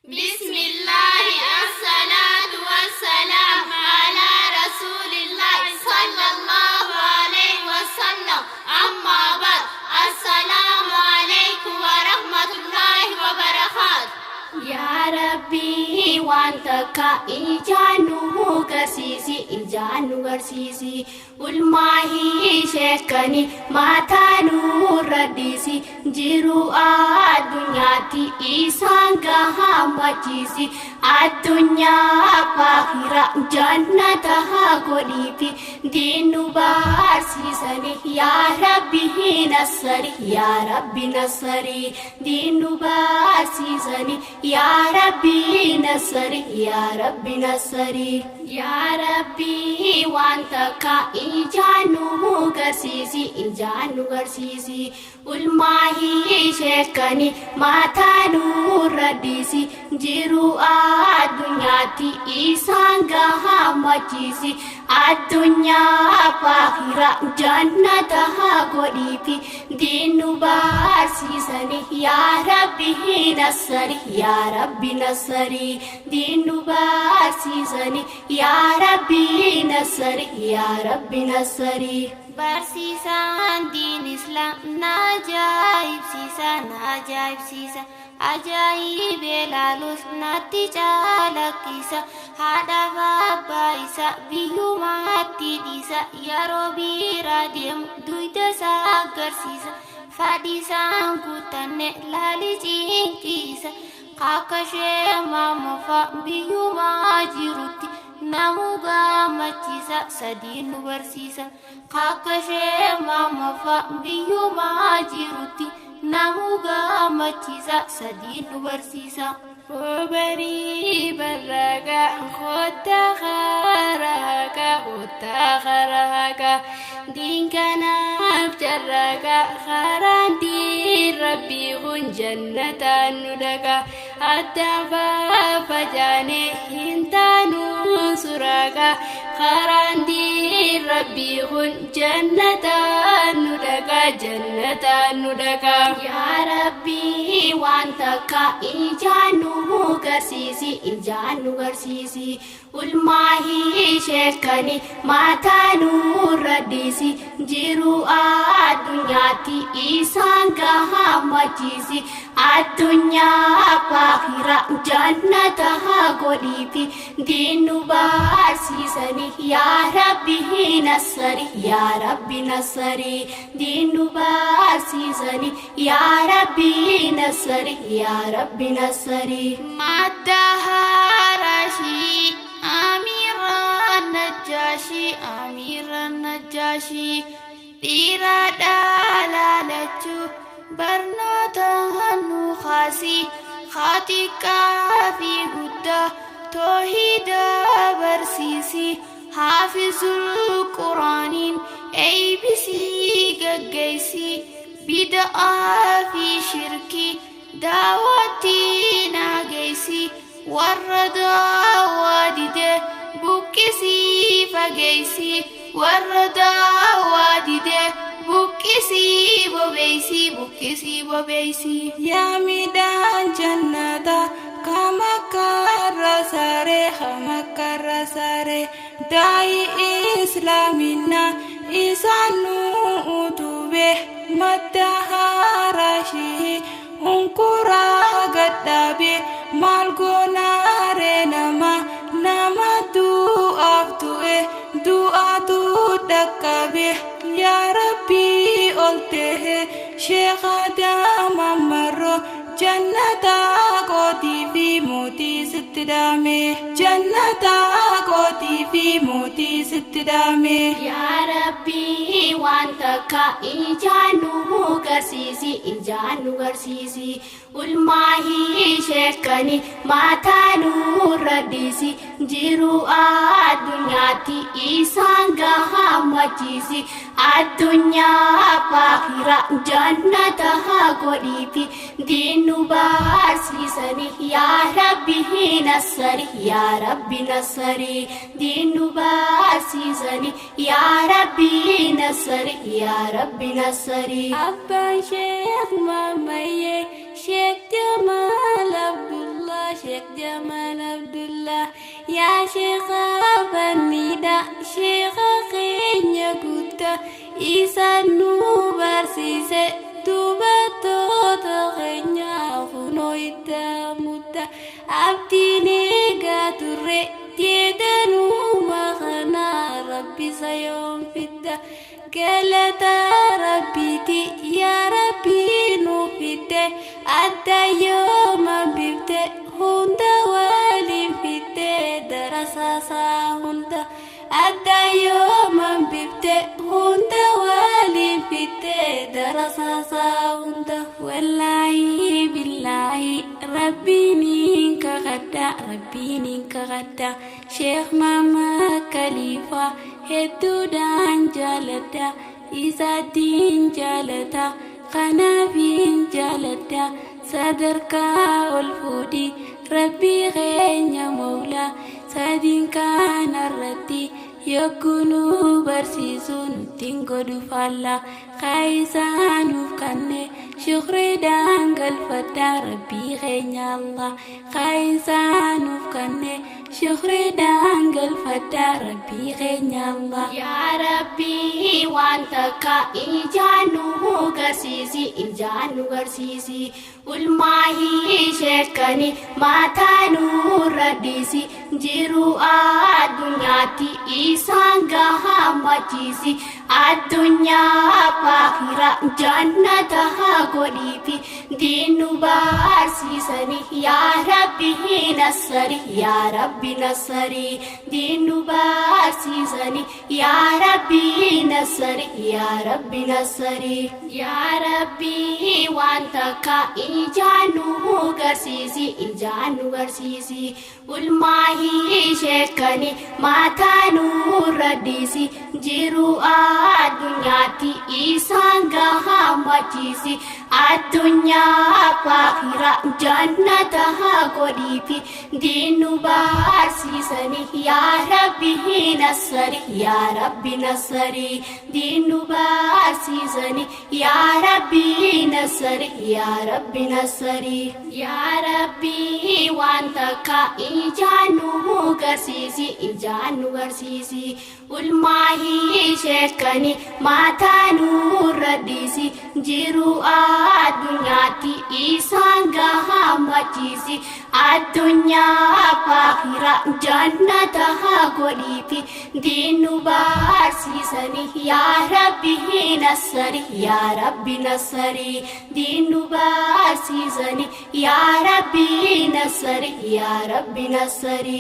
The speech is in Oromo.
بسم الله الصلاة والسلام على رسول الله صلى الله عليه وسلم أما بعد السلام عليكم ورحمة الله وبركاته يا ربي وانتك إجانو غرسيسي ulmaahi sheekani maataanuu raddiisi jiru addunyaatti isaan gahammachiisi addunyaa baahira jannata godhiifi diinu barsiisani yaa rabbi nassari diinu barsiisani yaa rabbi nassari yaa rabbi waan takka ijaanu garsiisi ulmaahi sheekani maataanuu raddiisi jiru addunyaatti isaan gahammachiisi addunyaa baahira jannata godhiifi diinu barsiisani yaa rabbi nassari diinu barsiisani yaa rabbi nassari barsiisaan diin islaam na ajaa'ibsiisa ajaa'ibee laalus natti calaqqisa haadhaaf abbaa isaa biyyummaatti dhiisa yeroo biraa deemu duyda isaa agarsiisa fadhiisaan guutanne laali cinqiisa akka ishee maammofa biyyummaa jirutti namu gammachiisa sadiin nu barsiisa akka ishee maammofa biyyummaa jirutti namu gammachiisa sadiin nu barsiisa Robarii barraaqaa kotta haraaqa diin kanaaf carraaqa karaan diin rabbii kun jannataan nu dhaqa addaan fafacaanee hin taanu suraaqa karaan diin rabbii kun jannataan nu dhaqa yaa rabbii waan takka ijaanu garsiisi ulmaahi sheekani maataanuu raddiisi jiru addunyaatti isaan gahammachiisi addunyaa baahira jannata godhiifi diinu barsiisani yaa rabbi nassari diinu barsiisani yaa rabbi nassari madda harashii amiiraan najjaashii dhiira dhaalaalachuu barnoota nu kaasii haatiqqaa fi guddaa toohida barsiisii haafizul quraaniin eeybisii gaggeessii bida'aa fi shirkii daawatti nageessii warra daawaa dide buqqisii fageessii warra daawaa dide buqqisii bobeessii yaa midhaan jannata kamakkarra saare daa'i islaaminna isaan nu utube madda harashii unkuraa gadhaabe maal goonaare nama du'aaf tu'e du'aatu dhaqqabe yaa rabbii ol ta'e sheekh Adam Ammaroo jannata kootii fi mootii sitti dhaame yaa rabbii waan takka ijaanu garsiisi ulmaahi sheekani maataanuu raddiisi jiru addunyaatti isaan gahammachiisi addunyaa baahira jannata godhiifi diinu barsiisani yaa rabbi nassari diinu barsiisani yaa rabbi nassari abbaan sheekh maamayyee sheekh Jamaal Abdullah Sheikh Jamal Abdullah Ya Sheikh Banida Sheikh Kenya Gutta Isa nu barsise dubattoota keenya kunoo itti mutta abdiin gaturre jeedanuma kana rabbi sayoom fidda galata rabbiti ya rabbi nu fidde adda yooma bifte hunda waliin fidde darasaasaa hunda adda yooma bifte hunda waliin fidde darasaasaa hunda wallaahi billaahi rabbiin kakadda Sheikh Mama Khalifa hedduudhaan jaaladha isaatiin jaalata kanaafin jaaladha sadarkaa ol fuudhi rabbii keenya mawlaa sadiin kanarratti yoggunu barsiisuun ittiin godhu faallaa kaayisaanuuf kanne shukriidhaan galfadha rabbii keenya Allah kaayisaanuuf kanne shukriidhaan galfadha rabbii keenya Allah yaa rabbii waan takka ijaanu garsiisi ulmaahi sheekani maataanu raddiisi jiru addunyaatti isaan gahammachiisi addunyaa faakira jannata godhiifi diinu barsiisani yaa rabbi nassari diinu barsiisani yaa rabbi nassari yaa rabbi waan takka ijaanu garsiisi ulmaahi sheekani maataanu raddiisi jiru addunyaatti isaan gahammachiisi addunyaa faakira jannata godhiifi diinu barsiisani yaa rabbi nassari diinu barsiisani yaa rabbi nassari yaa rabbi waan takka ijaanu garsiisi ulmaahi sheekani maataanu raddiisi jiru addunyaatti isaan gahammachiisi addunyaa faakira jannata godhiifi diinu barsiisani yaa rabbi nassari diinu barsiisani yaa rabbi nassari